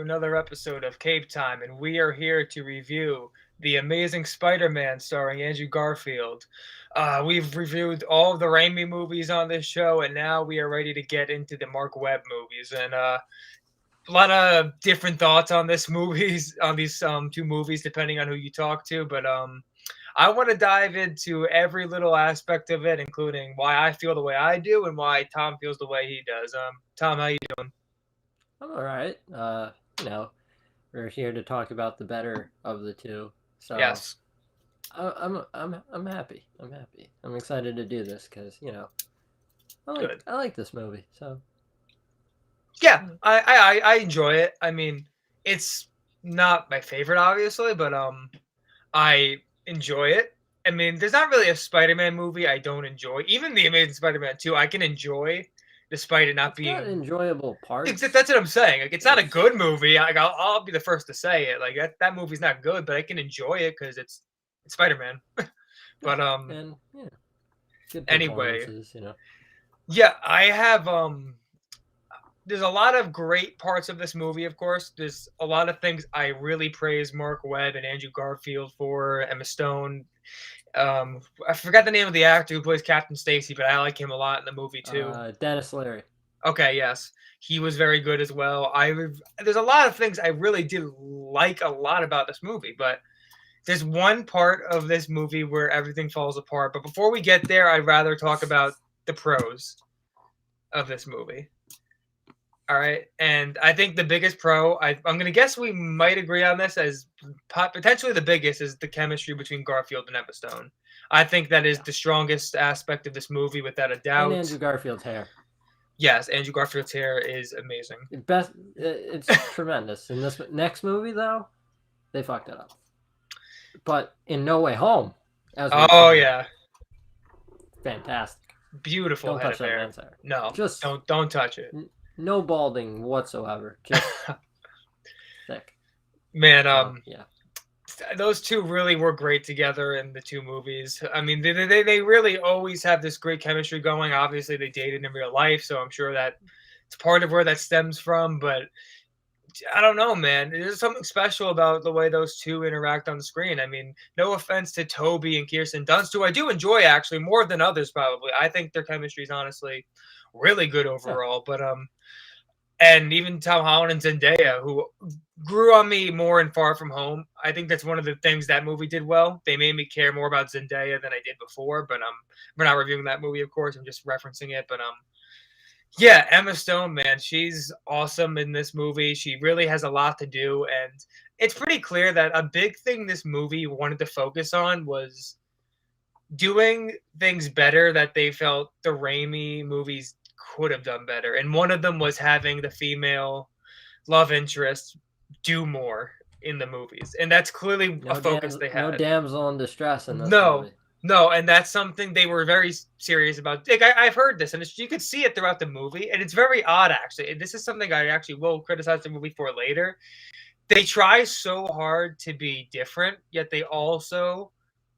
Another episode of Cape Time, and we are here to review The Amazing Spider-Man starring Andrew Garfield. We've reviewed all of the Raimi movies on this show, and now we are ready to get into the Mark Webb movies. And a lot of different thoughts on this movies, on these two movies, depending on who you talk to. But I want to dive into every little aspect of it, including why I feel the way I do and why Tom feels the way he does. Tom, how you doing? I'm all right. You know, we're here to talk about the better of the two. So Yes. I'm happy. I'm happy. I'm excited to do this because I like Good. I like this movie. So Yeah, I enjoy it. I mean, it's not my favorite, obviously, but I enjoy it. I mean, there's not really a Spider-Man movie I don't enjoy. Even the Amazing Spider-Man 2, I can enjoy, despite it not it's got being. enjoyable parts. That's what I'm saying. Like, it's not a It's good movie. Like, I'll be the first to say it. Like, that movie's not good, but I can enjoy it because it's Spider-Man. yeah, But and good anyway, performances. yeah, I have there's a lot of great parts of this movie, of course. There's a lot of things I really praise Mark Webb and Andrew Garfield for, Emma Stone. I forgot the name of the actor who plays Captain Stacy, but I like him a lot in the movie too. Dennis Leary. Okay, yes, he was very good as well. There's a lot of things I really did like a lot about this movie, but there's one part of this movie where everything falls apart. But before we get there, I'd rather talk about the pros of this movie. All right, and I think the biggest pro, I'm gonna guess we might agree on this as potentially the biggest is the chemistry between Garfield and Emma Stone. I think that is Yeah, the strongest aspect of this movie, without a and doubt. Andrew Garfield's hair. Yes, Andrew Garfield's hair is amazing. Best. It's tremendous. In this next movie, though, they fucked it up. But in No Way Home, as we've Oh seen, yeah, fantastic. beautiful Don't head touch of that hair. man's hair. No, Just don't touch it, no balding whatsoever. Just thick. man. So yeah, Those two really were great together in the two movies. I mean, they really always have this great chemistry going. Obviously, they dated in real life, so I'm sure that it's part of where that stems from. But I don't know, man. There's something special about the way those two interact on the screen. I mean, no offense to Toby and Kirsten Dunst, who I do enjoy actually more than others. Probably, I think their chemistry is honestly really good yeah. overall. But and even Tom Holland and Zendaya, who grew on me more in Far From Home. I think that's one of the things that movie did well. They made me care more about Zendaya than I did before. But we're not reviewing that movie, of course. I'm just referencing it. But yeah, Emma Stone, man, she's awesome in this movie. She really has a lot to do, and it's pretty clear that a big thing this movie wanted to focus on was doing things better that they felt the Raimi movies could have done better. And one of them was having the female love interest do more in the movies. And that's clearly a focus they No had. damsel in distress in this No, movie. no, and that's something they were very serious about. Like I've heard this, and you could see it throughout the movie, and it's very odd actually. And this is something I actually will criticize the movie for later. They try so hard to be different, yet they also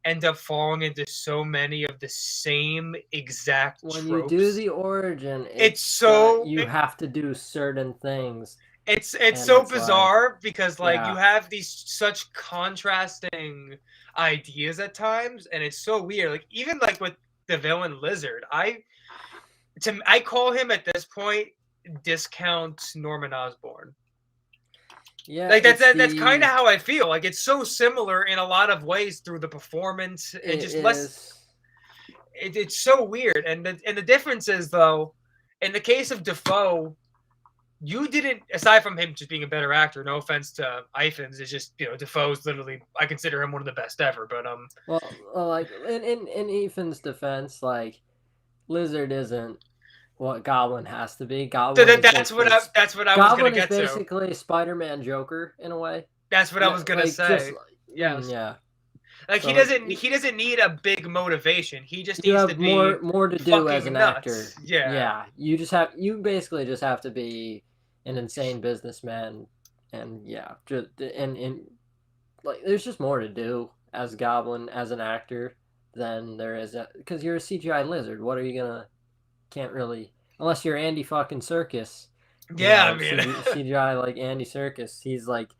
end up falling into so many of the same exact When you do tropes. the origin, It's so you have to do certain things, it's and so it's like, bizarre because like you yeah, have these such contrasting ideas at times, and it's so weird. Like even like with the villain Lizard, I call him at this point discount Norman Osborn. yeah. Like It's that's kind of the how I feel. Like it's so similar in a lot of ways through the performance and it just less. is It's so weird, and the difference is though, in the case of Defoe, you didn't, aside from him just being a better actor. No offense to Ifans, it's just Defoe's literally, I consider him one of the best ever. But like in Ethan's defense, like Lizard isn't what Goblin has to be. that's what I was gonna Goblin is get to. basically Spider-Man Joker in a way. That's what I was gonna Like just say. Yes, yeah. like So like he doesn't need a big motivation. He just you needs to have be more to do as fucking an actor. nuts. Yeah, Yeah, you basically just have to be an insane businessman, and yeah, just and like there's just more to do as Goblin as an actor than there is because you're a CGI lizard. What are you gonna? Can't really unless you're Andy fucking Circus. Yeah, I mean, CGI like Andy Serkis. He's like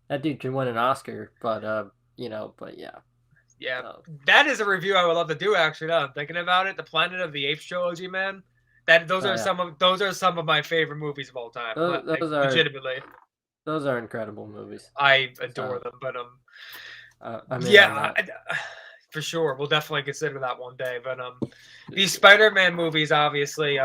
that dude can win an Oscar, but but yeah. yeah, So, that is a review I would love to do. Actually, now I'm thinking about it, the Planet of the Apes trilogy, man. That oh yeah, those are some of my favorite movies of all time. Like, those are legitimately, incredible movies. I adore So them. But I'm in on yeah, that. for sure, we'll definitely consider that one day. But these Spider-Man movies, obviously,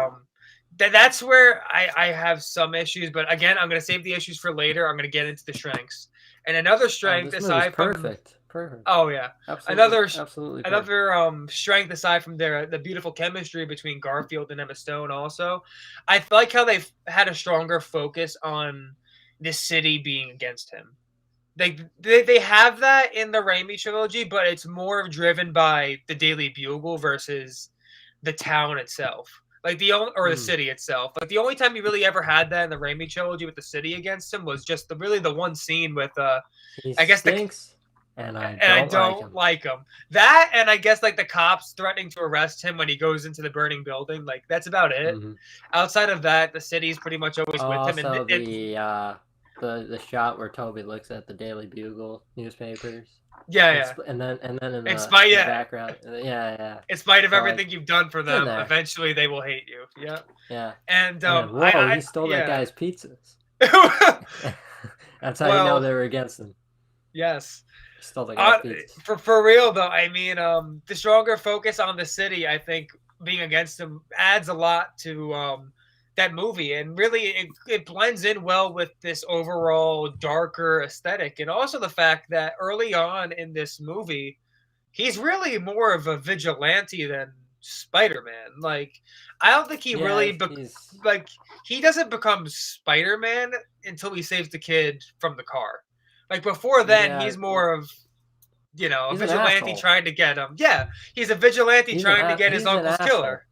that's where I have some issues. But again, I'm gonna save the issues for later. I'm gonna get into the strengths. And another Oh, strength this movie's aside from perfect. Perfect. oh yeah, Absolutely, another absolutely perfect. another strength aside from the beautiful chemistry between Garfield and Emma Stone. Also, I like how they've had a stronger focus on this city being against him. They have that in the Raimi trilogy, but it's more driven by the Daily Bugle versus the town itself. Like the Mm. city itself. Like the only time you really ever had that in the Raimi trilogy with the city against him was just the one scene with He I guess the stinks, and I and I don't like don't him. like him. That and I guess like the cops threatening to arrest him when he goes into the burning building. Like that's about it. Mm-hmm. Outside of that, the city's pretty much always with him, and Also, it the shot where Toby looks at the Daily Bugle newspapers, yeah and yeah. then in In spite the yeah, background, yeah. in spite of So like everything you've done for it's in them, there, eventually they will hate you. Yeah. yeah. And And then whoa, he stole that yeah. guy's pizzas. That's how you know Well, they were against him. yes. He stole the guy's pizzas. For real though, I mean, the stronger focus on the city, I think, being against him adds a lot to that movie, and really it blends in well with this overall darker aesthetic, and also the fact that early on in this movie, he's really more of a vigilante than Spider-Man. Like, I don't think he Yeah, really he's like he doesn't become Spider-Man until he saves the kid from the car. Like before then, yeah, he's more of a he's an vigilante asshole. trying to get him. Yeah, he's a vigilante trying to get his He's an uncle's killer. asshole.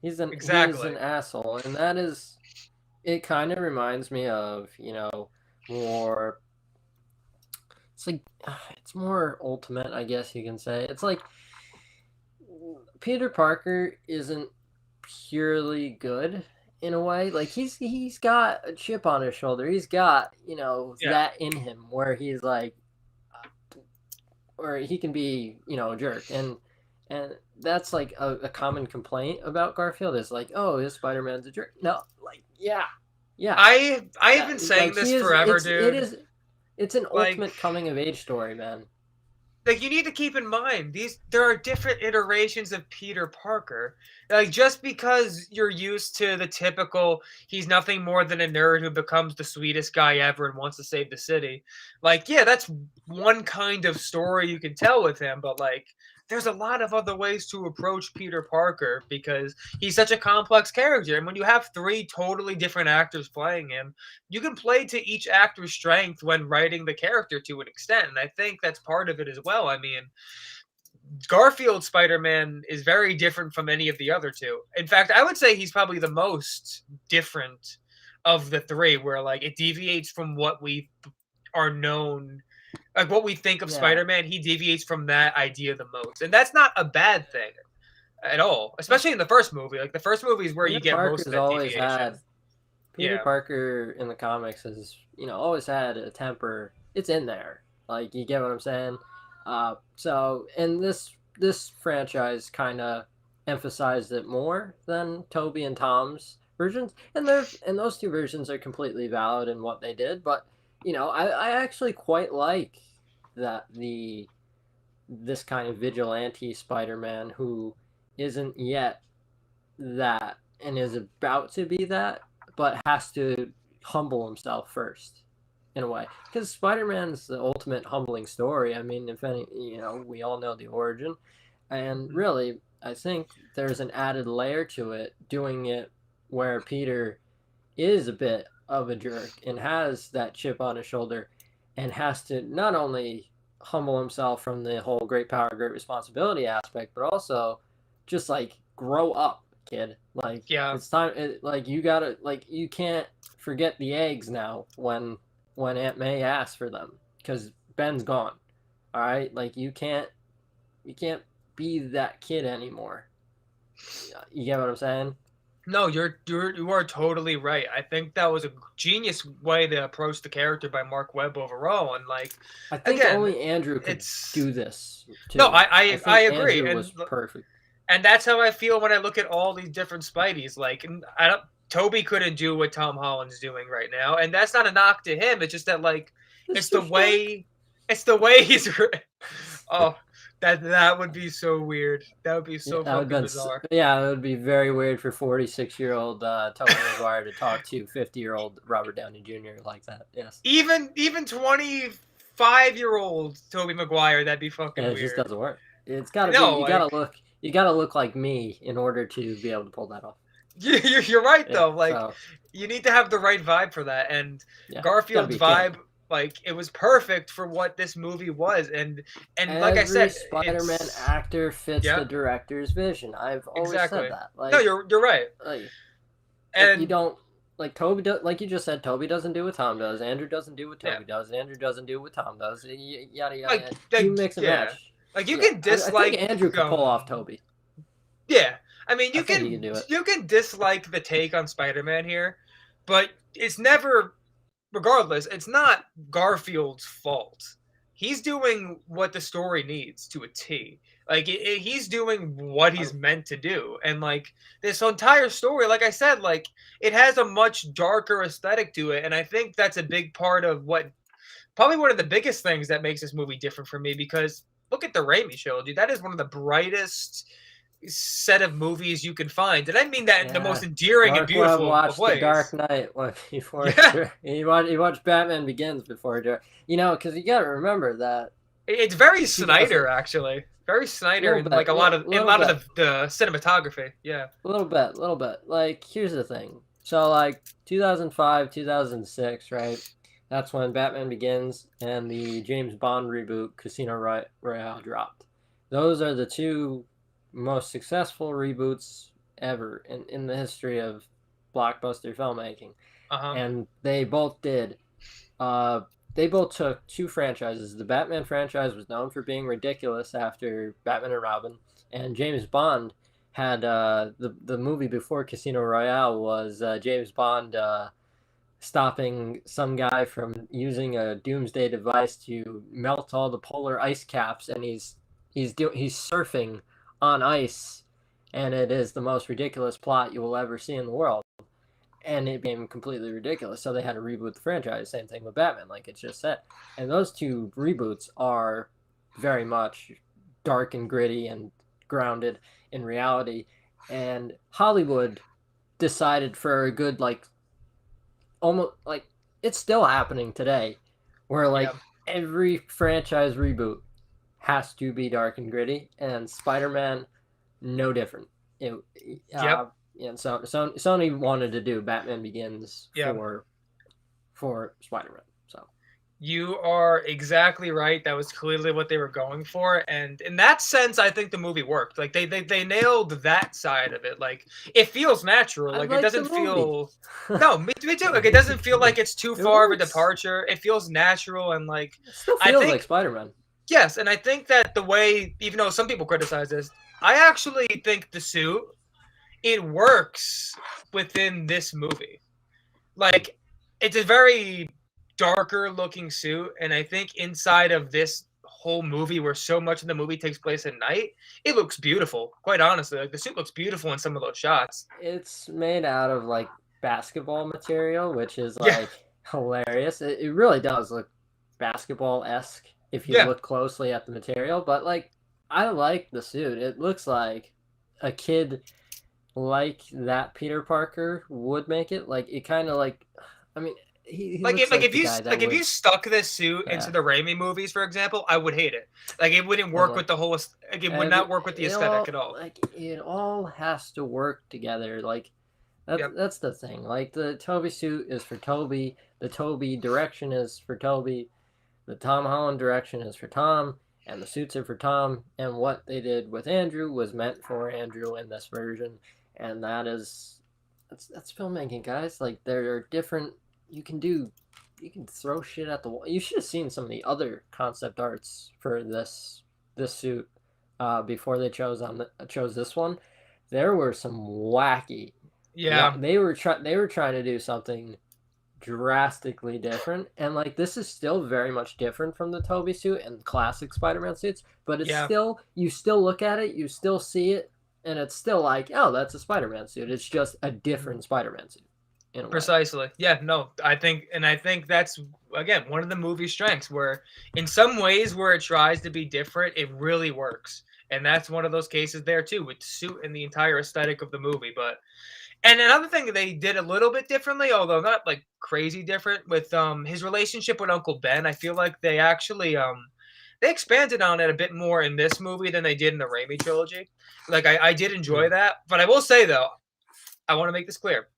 He is Exactly. an asshole, and that is it. Kind of reminds me of more. It's like it's more ultimate, I guess you can say. It's like Peter Parker isn't purely good in a way. Like he's got a chip on his shoulder. He's got Yeah. that in him where he's like, or he can be a jerk, and that's like a common complaint about Garfield is like, oh, his Spider-Man's a jerk. No, like yeah, I've been saying like this he is. forever, It dude. is. It's an Like ultimate coming of age story, man. you need to keep in mind there are different iterations of Peter Parker. Like just because you're used to the typical he's nothing more than a nerd who becomes the sweetest guy ever and wants to save the city. Like yeah, that's one kind of story you can tell with him, but like there's a lot of other ways to approach Peter Parker because he's such a complex character. And when you have three totally different actors playing him, you can play to each actor's strength when writing the character to an extent. And I think that's part of it as well. I mean, Garfield Spider-Man is very different from any of the other two. In fact, I would say he's probably the most different of the three, where like it deviates from what we are known, like what we think of Yeah, Spider-Man. He deviates from that idea the most, and that's not a bad thing at all. Especially in the first movie. Like the first movie is where you Peter get most of Parker's that always deviation. had Peter Yeah. Parker in the comics has always had a temper. It's in there. Like you get what I'm saying. So and this franchise kind of emphasized it more than Toby and Tom's versions, and those two versions are completely valid in what they did. But I actually quite like that this kind of vigilante Spider-Man who isn't yet that and is about to be that, but has to humble himself first in a way. Because Spider-Man's the ultimate humbling story. I mean, if any, we all know the origin, and Mhm. really, I think there's an added layer to it, doing it where Peter is a bit of a jerk and has that chip on his shoulder, and has to not only humble himself from the whole great power, great responsibility aspect, but also just like grow up, kid. Like Yeah. it's time. Like you gotta like you can't forget the eggs now when Aunt May asks for them because Ben's gone. All right, like you can't be that kid anymore. You get what I'm saying? No, you are totally right. I think that was a genius way to approach the character by Mark Webb overall, and like, I think again, only Andrew could it's do this no, too. I I think agree, Andrew was perfect. and that's how I feel when I look at all these different Spideys. Like, I don't. Toby couldn't do what Tom Holland's doing right now, and that's not a knock to him. It's just that like, it's Mr. the Stark. way, it's the way he's. Oh, that would be so weird. That would be Yeah, so that would fucking been. bizarre. Yeah, it would be very weird for 46-year-old Tobey Maguire to talk to 50-year-old Robert Downey Jr. like that. Yes. Even 25-year-old Toby Maguire, that'd be Yeah, fucking it just weird. doesn't work. It's got to be. No, like You gotta look like me in order to be able to pull that off. you're right Yeah. though. Like So you need to have the right vibe for that, and yeah, it's got to be Garfield's a kid. vibe, like it was perfect for what this movie was, and like I Every said, Spider-Man it's actor fits the yeah, director's vision. I've always said exactly. that. No, Like, you're right, like, you and don't like Toby. Like you just said, Toby doesn't do what Tom does. Andrew doesn't do what yeah, Toby does. Andrew doesn't do what Tom does. Yada yada yada. You like mix and yeah, match. like you Yeah, can I think dislike Andrew could pull off Toby. Yeah, I mean, I think he can do it. you can dislike the take on Spider-Man here, but it's never, regardless, it's not Garfield's fault. He's doing what the story needs to a T. Like he's doing what he's meant to do, and like this entire story, like I said, like it has a much darker aesthetic to it, and I think that's a big part of what, probably one of the biggest things that makes this movie different for me. Because look at the Raimi show, dude. That is one of the brightest set of movies you can find, and I mean that in the most Yeah. endearing and Mark Webb beautiful of watched The Dark ways. Knight before Yeah, he watched Batman Begins before because you got to remember that it's very 2000 Snyder, actually. Very Snyder little in like bit, a little lot of bit, the cinematography. Yeah. little bit. Like here's the thing. So like 2005, 2006, right? That's when Batman Begins and the James Bond reboot Casino Royale dropped. Those are the two most successful reboots ever in the history of blockbuster filmmaking. Uh huh. And uh, they both took two franchises. The Batman franchise was known for being ridiculous after Batman and Robin, and James Bond had the movie before Casino Royale was James Bond stopping some guy from using a doomsday device to melt all the polar ice caps, and he's surfing on ice, and it is the most ridiculous plot you will ever see in the world. And it became completely ridiculous, so they had to reboot the franchise. Same thing with Batman, like it's just said. And those two reboots are very much dark and gritty and grounded in reality. And Hollywood decided for a good almost like it's still happening today, where Yeah. every franchise reboot has to be dark and gritty, and Spider-Man no different. It, Yep. and so Sony wanted to do Batman Begins Yeah. for Spider-Man. So You are exactly right. That was clearly what they were going for, and in that sense, I think the movie worked. Like they nailed that side of it. Like it feels natural. I Like it like the doesn't movie. feel. No, me too. Like it doesn't feel like it's too It far of a works. departure. It feels natural, and like It still I feels like think Spider-Man. yes, and I think that the way, even though some people criticize this, I actually think the suit, it works within this movie. Like it's a very darker looking suit, and I think inside of this whole movie, where so much of the movie takes place at night, it looks beautiful. Quite honestly, like the suit looks beautiful in some of those shots. It's made out of basketball material, which is Yeah, hilarious. It really does look basketball esque if you yeah, look closely at the material. But I like the suit. It looks like a kid like that Peter Parker would make it. Like it kind of I mean, he looks like the guy that if would. you stuck this suit into Yeah, the Raimi movies, for example, I would hate it. Like it wouldn't but work with the whole. Like it would not work with the it aesthetic at all. it all has to work together. Yep. That's the thing. Like the Toby suit is for Toby. The Toby direction is for Toby. The Tom Holland direction is for Tom, and the suits are for Tom. And what they did with Andrew was meant for Andrew in this version, and that's filmmaking, guys. Like there are different. You can do. You can throw shit at the wall. You should have seen some of the other concept arts for this suit before they chose this one. There were some wacky Yeah. They were trying to do something drastically different, and like this is still very much different from the Toby suit and classic Spider-Man suits, but it's Yeah. still, you still look at it, you still see it, and it's still like, oh, that's a Spider-Man suit. It's just a different Spider-Man suit in a way. Precisely. Yeah, no, I think that's again one of the movie's strengths where in some ways where it tries to be different, it really works. And that's one of those cases there too, with suit and the entire aesthetic of the movie. But and another thing they did a little bit differently, although not like crazy different, with his relationship with Uncle Ben. I feel like they actually they expanded on it a bit more in this movie than they did in the Raimi trilogy. Like I did enjoy that, but I will say though, I want to make this clear.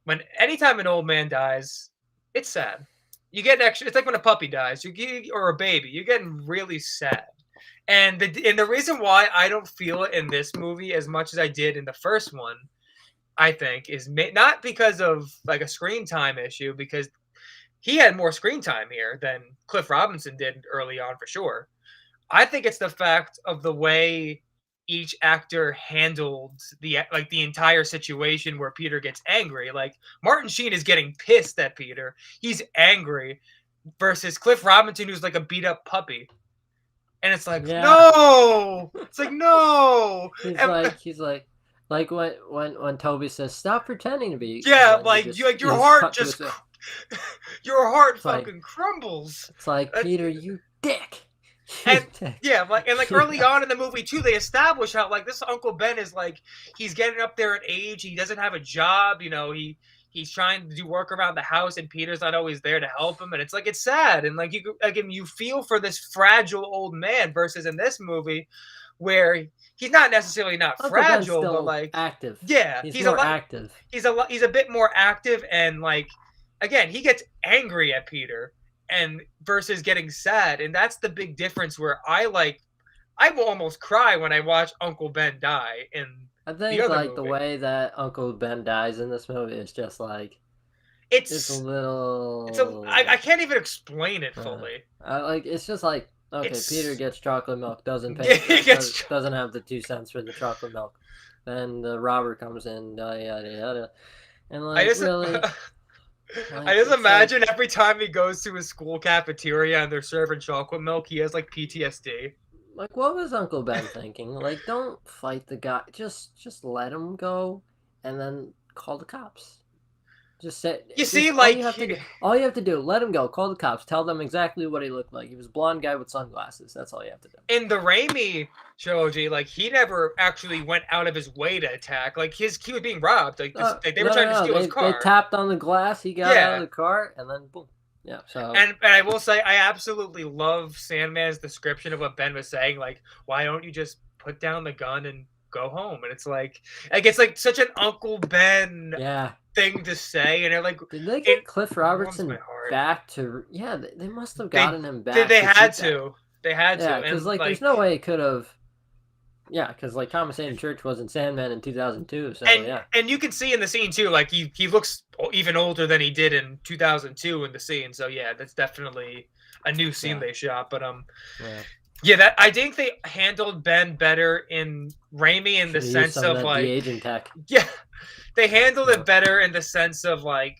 When anytime an old man dies, it's sad. You get extra. It's like when a puppy dies, or a baby. You're getting really sad. And the reason why I don't feel it in this movie as much as I did in the first one, I think, is not because of like a screen time issue, because he had more screen time here than Cliff Robinson did early on for sure. I think it's the fact of the way each actor handled the entire situation where Peter gets angry. Like Martin Sheen is getting pissed at Peter. He's angry versus Cliff Robinson who's like a beat up puppy. And it's like, no. It's like no. He's like when Toby says, "Stop pretending to be." Yeah, like your heart just your heart fucking crumbles. It's like, Peter, you dick. And yeah, like early on in the movie too, they establish how like this Uncle Ben is like he's getting up there in age. He doesn't have a job, you know. He's trying to do work around the house, and Peter's not always there to help him. And it's like it's sad, and like you feel for this fragile old man. Versus in this movie, where he's not necessarily not Uncle fragile, but like active. Yeah, he's more active. He's a bit more active, and like again, he gets angry at Peter. And versus getting sad, and that's the big difference where I will almost cry when I watch Uncle Ben die in I think the other like movie. The way that Uncle Ben dies in this movie is just like it's a little I can't even explain it fully. Like it's just like okay, Peter gets chocolate milk, doesn't pay doesn't have the 2 cents for the chocolate milk. Then the robber comes in, yada yada yada. And like really I just imagine every time he goes to his school cafeteria and they're serving chocolate milk, he has like PTSD. Like, what was Uncle Ben thinking? Like, don't fight the guy. Just let him go, and then call the cops. Just say. You see, like all you have to do, let him go. Call the cops. Tell them exactly what he looked like. He was a blonde guy with sunglasses. That's all you have to do. In the Raimi trilogy, like he never actually went out of his way to attack. Like he was being robbed. Like they were trying to steal his car. They tapped on the glass. He got out of the car, and then boom. Yeah. So and I will say I absolutely love Sandman's description of what Ben was saying. Like, why don't you just put down the gun and go home? And it's like such an Uncle Ben thing to say. And they're like, did they get Cliff Robertson back to? Yeah, they must have gotten him back. They had to. They had to. Yeah, because like there's no way it could have. Yeah, because like Thomas Hayden Church wasn't Sandman in 2002, so and you can see in the scene too, like he looks even older than he did in 2002 in the scene. So yeah, that's definitely a new scene they shot. But that I think they handled Ben better in Raimi in the sense of like de-aging tech. Yeah, they handled it better in the sense of like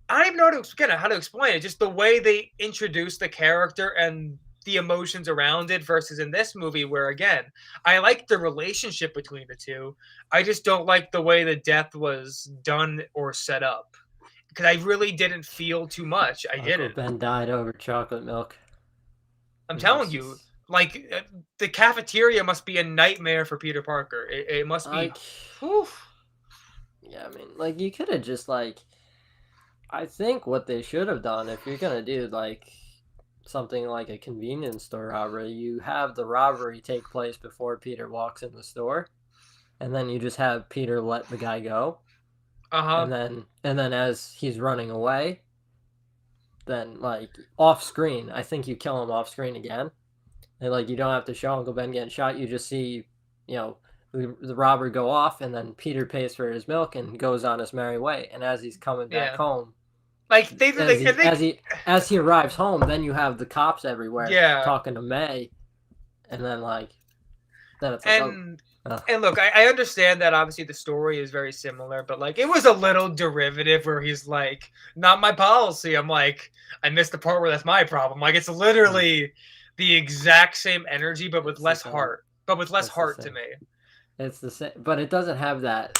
I don't even know how to explain it. Just the way they introduced the character and the emotions around it versus in this movie where again I like the relationship between the two. I just don't like the way the death was done or set up because I really didn't feel too much. Didn't. Ben died over chocolate milk. I'm telling you, like the cafeteria must be a nightmare for Peter Parker. It must be. Yeah, I mean, like you could have just like. I think what they should have done if you're gonna do like. Something like a convenience store robbery, you have the robbery take place before Peter walks in the store, and then you just have Peter let the guy go, and then as he's running away, then like off screen, I think you kill him off screen again, and like you don't have to show Uncle Ben getting shot. You just see, the robber go off, and then Peter pays for his milk and goes on his merry way. And as he's coming back home. Like as he arrives home, then you have the cops everywhere talking to May, and then it's like And look, I understand that obviously the story is very similar, but like it was a little derivative where he's like, "Not my policy." I'm like, I missed the part where that's my problem. Like it's literally the exact same energy, but with It's the less same. heart. But with less It's the heart to same. me. It's the same, but it doesn't have that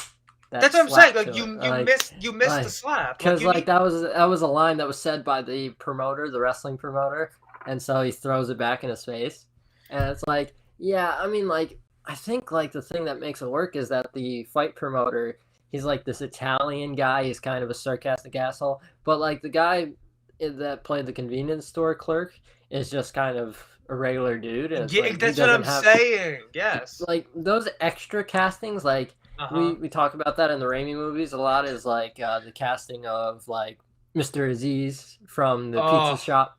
That's what I'm saying. slap Like to it. you missed the slap. Like Because you need. that was a line that was said by the promoter, the wrestling promoter, and so he throws it back in his face, and it's like, yeah, I mean, like, I think like the thing that makes it work is that the fight promoter, he's like this Italian guy. He's kind of a sarcastic asshole, but like the guy that played the convenience store clerk is just kind of a regular dude, and it's Yeah, like he that's what doesn't I'm have saying. Yes. like those extra castings. Like Uh huh. we talk about that in the Raimi movies a lot. Is like the casting of like Mr. Aziz from the pizza Oh shop.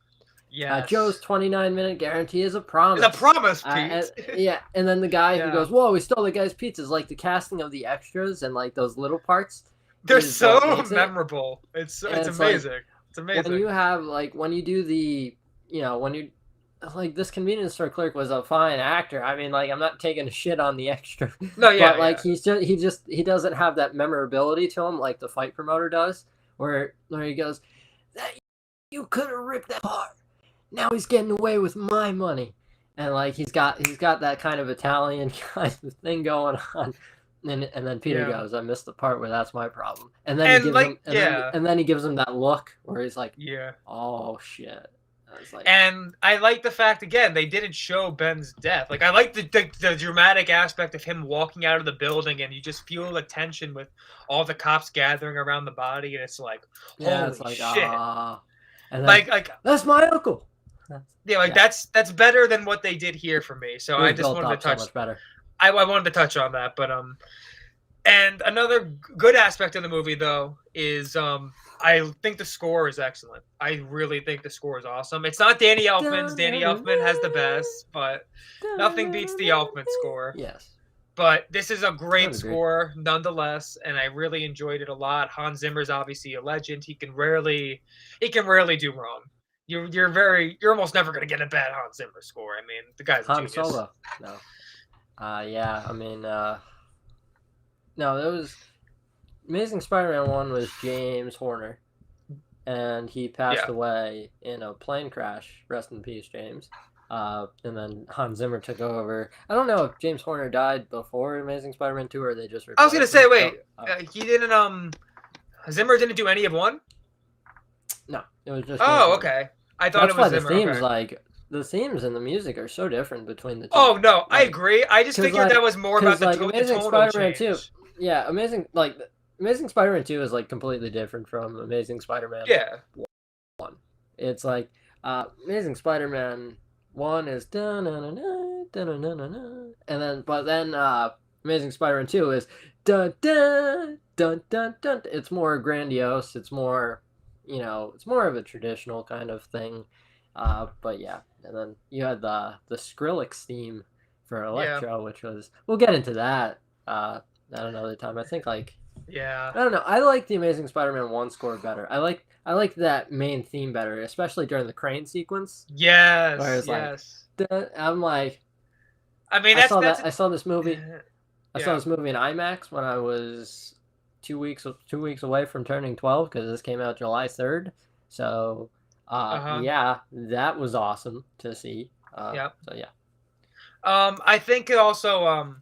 Joe's yes. 29-minute guarantee is a The promise. promise, Pete. Yeah, and then the guy who Yeah. goes, "Whoa, we stole the guy's pizzas." Like the casting of the extras and like those little parts They're is what so makes it. memorable. And It's it's like amazing. It's when amazing. you have like when you do the when you like this convenience store clerk was a fine actor. I mean, like I'm not taking a shit on the extra, No, but yeah, like yeah. he doesn't have that memorability to him like the fight promoter does, where he goes, "That you could have ripped that apart. Now he's getting away with my money," and like he's got that kind of Italian kind of thing going on. And then Peter Yeah. goes, "I missed the part where that's my problem." And then he And gives him like, yeah. and then he gives him that look where he's like, Yeah. "Oh shit." I was like, And I like the fact again they didn't show Ben's death. Like I like the dramatic aspect of him walking out of the building and you just feel the tension with all the cops gathering around the body and it's like yeah, it's holy like shit. and then Like that's my uncle. yeah, like Yeah, that's better than what they did here for me. So it I was just built wanted to up so touch much better. I wanted to touch on that, but and another good aspect of the movie though is I think the score is excellent. I really think the score is awesome. It's not Danny Elfman's. Danny Elfman has the best, but nothing beats the Elfman score. Yes, But this is a I great would agree. score nonetheless, and I really enjoyed it a lot. Hans Zimmer's obviously a legend. He can rarely do wrong. You're almost never gonna get a bad Hans Zimmer score. I mean, the guy's a Han genius. Solo. No. Yeah. I mean, no. There was Amazing Spider-Man 1 was James Horner, and he passed Yeah. away in a plane crash. Rest in peace, James. And then Hans Zimmer took over. I don't know if James Horner died before Amazing Spider-Man 2 or they just I was gonna replaced say, him. wait, he didn't. Zimmer didn't do any of one. No, it was just James Oh, Horner. okay. I thought That's it why was the Zimmer. themes Okay. and the music are so different between the two. Oh no, I Like, agree. I just cause figured that like, was more about cause the, like the Amazing tonal Spider-Man 2, change. yeah, Amazing Spider-Man 2 is like completely different from Amazing Spider-Man Yeah. 1. It's like Amazing Spider-Man 1 is dun dun dun dun dun dun, and then Amazing Spider-Man 2 is dun dun dun dun dun. It's more grandiose. It's more, it's more of a traditional kind of thing. But yeah, and then you had the Skrillex theme for Yeah. Electro, which was we'll get into that at another time. I think like Yeah. I don't know. I like the Amazing Spider-Man 1 score better. I like that main theme better, especially during the crane sequence where Yes. it's like Yes. I'm like I mean, I saw that's that I saw this movie. I saw yeah. this movie in IMAX when I was 2 weeks away from turning 12 because this came out July 3rd. So Uh huh. yeah, that was awesome to see. Yep. So yeah. I think it also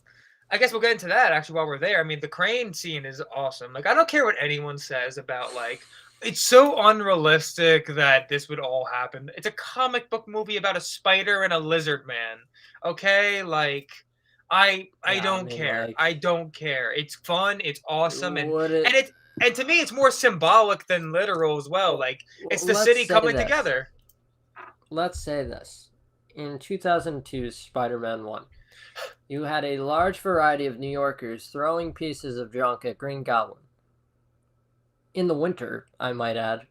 I guess we'll get into that actually while we're there. I mean, the crane scene is awesome. Like, I don't care what anyone says about like it's so unrealistic that this would all happen. It's a comic book movie about a spider and a lizard man. Okay, like I Yeah, I don't mean care. like I don't care. It's fun. It's awesome, and would it and it and to me, it's more symbolic than literal as well. well, Like it's the let's city say coming this. together. Let's say this. In 2002's Spider-Man 1, you had a large variety of New Yorkers throwing pieces of junk at Green Goblin. In the winter, I might add,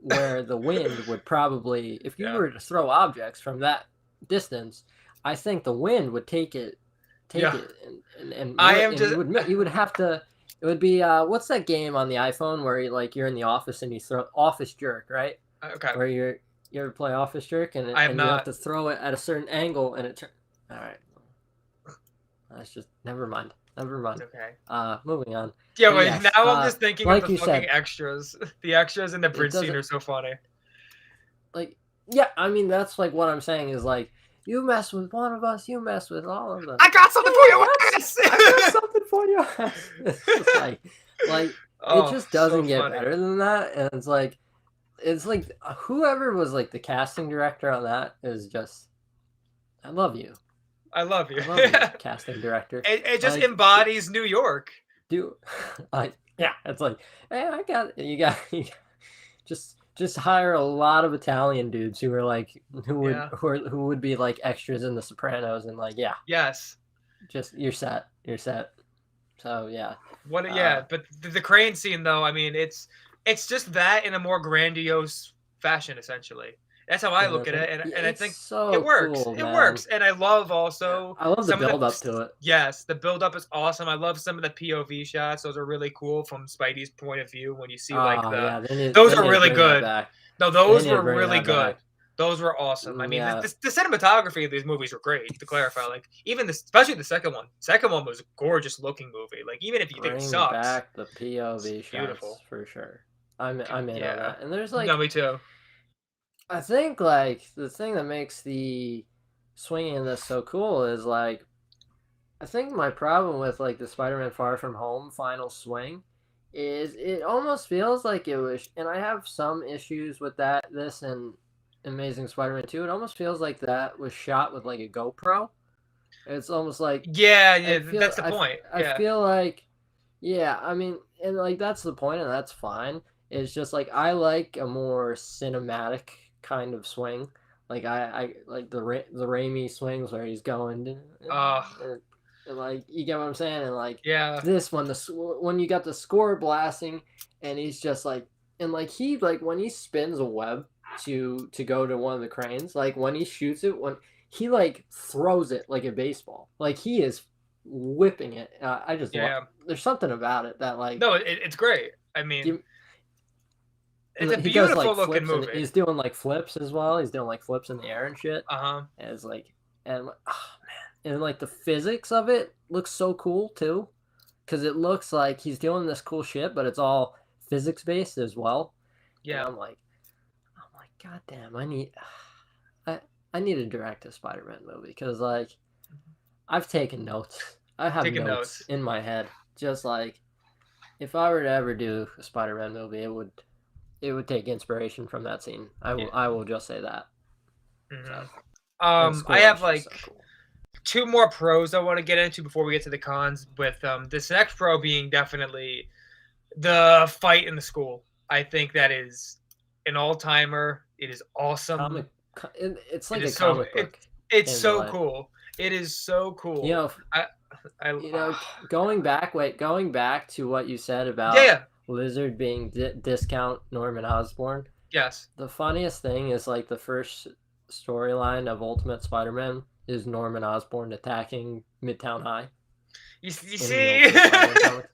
where the wind would probably, if you Yeah. were to throw objects from that distance, I think the wind would take Yeah. it, I am and just you would have to. It would be what's that game on the iPhone where you're in the office and you throw Office Jerk, right? okay. Where you ever play Office Jerk I have and you have not. to throw it at a certain angle and it turns. All right, That's just never mind. Never mind. Okay. Moving on. Yeah, But wait, now yes, I'm just thinking of like the you fucking said, extras. The extras in the it bridge scene doesn't are so funny. like. Yeah, I mean that's like what I'm saying is like you mess with one of us, you mess with all of them. I got Hey, something for your ass! I got something for you. It's just like it Oh, just so doesn't get funny. better than that, and it's like whoever was like the casting director on that is just I love you. I love you. I love you, casting director. It just Like, embodies New York. do like yeah, it's like hey, I got you got just hire a lot of Italian dudes who are like Yeah. who would be like extras in The Sopranos and like yeah, Yes. just you're set, you're set. So yeah, What? uh, Yeah, but the crane scene though. I mean, it's just that in a more grandiose fashion, essentially. That's how I look at it, yeah, and I it's think it so works. cool, It man. works, and I love also I love the some of the build up to it. yes, the build up is awesome. I love some of the POV shots; those are really cool from Spidey's point of view. When you see like Oh the, yeah, those they are need to really bring that good. back. No, They those need to were bring really that good. back. Those were awesome. I mean, Yeah, the cinematography of these movies were great. To clarify, like even this, especially the second one. Second one was a gorgeous looking movie. Like even if you think it bring sucks, back the it's POV shots beautiful. for sure. I'm in on Yeah. that. And there's No, like me too. I think like the thing that makes the swinging in this so cool is like I think my problem with like the Spider-Man Far From Home final swing is it almost feels like it was, and I have some issues with that. This and Amazing Spider-Man 2, it almost feels like that was shot with like a GoPro. It's almost like Yeah, yeah, that's the point. I Yeah, feel like yeah, I mean, and like that's the point, and that's fine. It's just like I like a more cinematic kind of swing. Like I like the Raimi swings where he's going, uh, and like you get what I'm saying, and like yeah, this one, when you got the score blasting, and he's just like, and like he like when he spins a web to go to one of the cranes, like when he shoots it, when he like throws it like a baseball, like he is whipping it. I just love. yeah. There's something about it that like No, it's great. I mean, give, it's a he does like beautiful looking flips and movie. he's doing like flips as well. He's doing like flips in the air and shit. Uh huh. And it's like and oh man, and like the physics of it looks so cool too, because it looks like he's doing this cool shit, but it's all physics based as well. And Yeah. I'm like, God damn, I I need to direct a Spider-Man movie because like I've taken notes. I have Taking notes notes. in my head, just like if I were to ever do a Spider-Man movie, it would take inspiration from that scene. Yeah. I will just say that. Hmm. So the I score have is just so like cool. two more pros I want to get into before we get to the cons. With this next pro being definitely the fight in the school. I think that is an all timer. It is awesome. Comic, it's It like a is so comic book it's came to so life. cool. It is so You cool. know, I I going back to what you said yeah, about yeah. Lizard being discount Norman Osborn. Yes. The funniest thing is like the first storyline of Ultimate Spider-Man is Norman Osborn attacking Midtown High You in the see? Ultimate Spider-Man comics.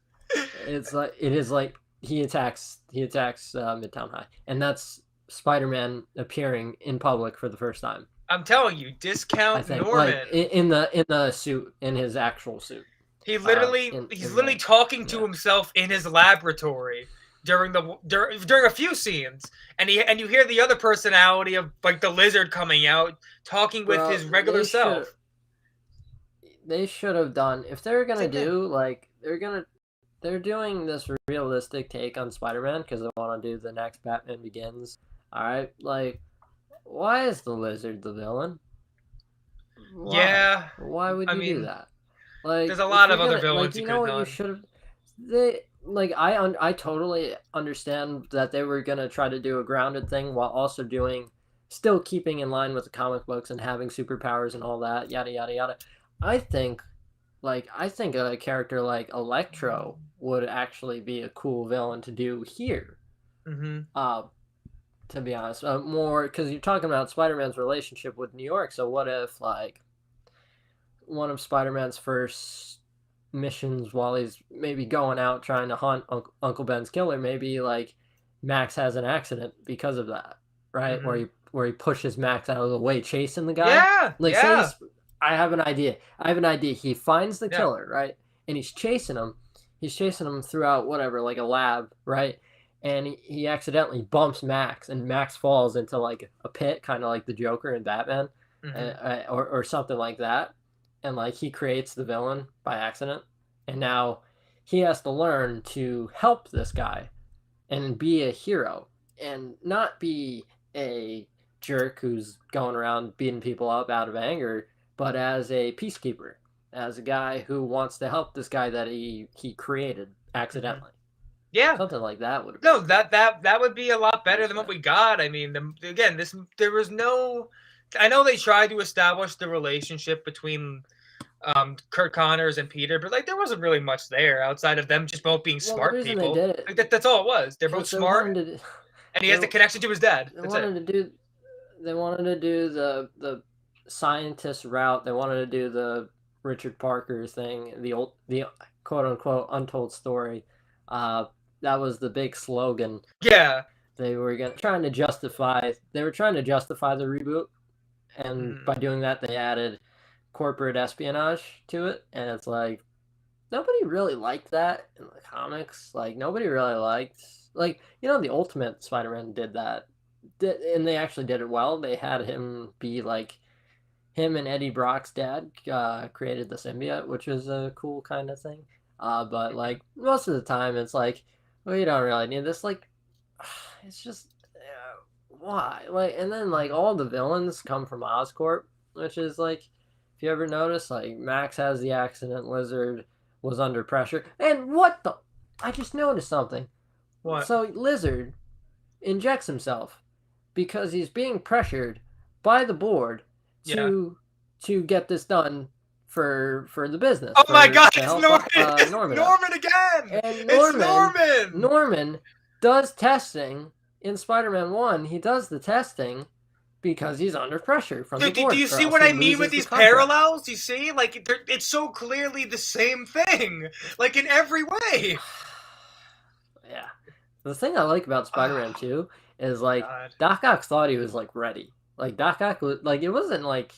It is like he attacks Midtown High, and that's Spider-Man appearing in public for the first time. I'm telling you, I discount think like Norman. in the suit, in his actual suit. He's In literally the talking to yeah. himself in his laboratory during a few scenes, and you hear the other personality of like the Lizard coming out talking with Bro, his regular self. they should have done if they're gonna Same thing. do like they're doing this realistic take on Spider-Man because they want to do the next Batman Begins. All right, like why is the Lizard the villain? Yeah, Why would I you do mean, that? Like there's a if lot you're of other gonna villains you you could know have what you done. should have I totally understand that they were gonna try to do a grounded thing while also doing still keeping in line with the comic books and having superpowers and all that yada yada yada. I think I think a character like Electro would actually be a cool villain to do here. Hmm. Uh, to be honest, more because you're talking about Spider-Man's relationship with New York. So what if like one of Spider-Man's first missions while he's maybe going out trying to hunt Uncle Ben's killer, maybe like Max has an accident because of that, right? Hmm. Where he pushes Max out of the way chasing the guy. Yeah, Like say yeah. I have an idea. I have an idea. He finds the Yeah. killer, right? And he's chasing him. He's chasing him throughout whatever, like a lab, right? And he accidentally bumps Max, and Max falls into like a pit, kind of like the Joker in Batman, or something like that. And like he creates the villain by accident, and now he has to learn to help this guy and be a hero and not be a jerk who's going around beating people up out of anger, but as a peacekeeper, as a guy who wants to help this guy that he created accidentally. Yeah. Something like that would have No, been that would be a lot better than what we got. I mean, again, there was no. I know they tried to establish the relationship between Kurt Connors and Peter, but like there wasn't really much there outside of them just both being smart the reason people. they did it, like, that's all it was. They're both smart, and he has the connection to his dad. They wanted to do the scientist route. They wanted to do the Richard Parker thing, the quote unquote untold story. That was the big slogan. Yeah. They were trying to justify the reboot, and by doing that they added corporate espionage to it, and it's like nobody really liked that in the comics. Like nobody really liked, like, the Ultimate Spider-Man did that, and they actually did it well. They had him be like, him and Eddie Brock's dad created the symbiote, which is a cool kind of thing. But like most of the time, it's like, well, you don't really need this. Like, it's just why? Like, and then like all the villains come from Oscorp, which is like, if you ever notice, like Max has the accident, Lizard was under pressure, and what the? I just noticed something. What? So Lizard injects himself because he's being pressured by the board to get this done for the business. Oh my God! It's Norman! Norman. Norman again! And It's Norman! Norman does testing in Spider-Man 1. He does the testing because he's under pressure from the board. Do you see what I mean with these parallels? You see? Like, it's so clearly the same thing. Like, in every way. Yeah. The thing I like about Spider-Man 2 is, like, Doc Ock thought he was, like, ready. Like, Doc Ock was, like, it wasn't, like,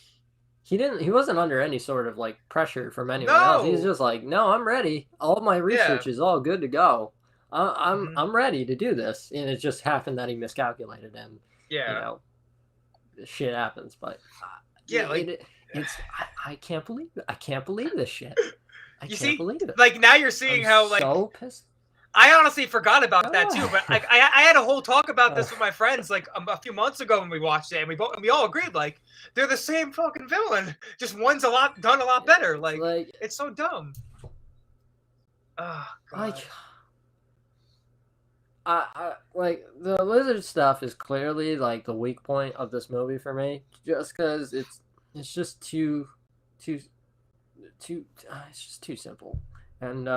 he wasn't under any sort of, like, pressure from anyone else. He's just like, no, I'm ready. All my research is all good to go. I'm ready to do this. And it just happened that he miscalculated, and, shit happens. But, I can't believe it. I can't believe this shit. I can't believe it. Like, now you're seeing how, like, so pissed. I honestly forgot about that too, but like I had a whole talk about this with my friends like a few months ago when we watched it, and we all agreed like they're the same fucking villain, just one's done a lot better. Like it's so dumb. Oh God. I like the Lizard stuff is clearly like the weak point of this movie for me, just because it's just too it's just too simple, and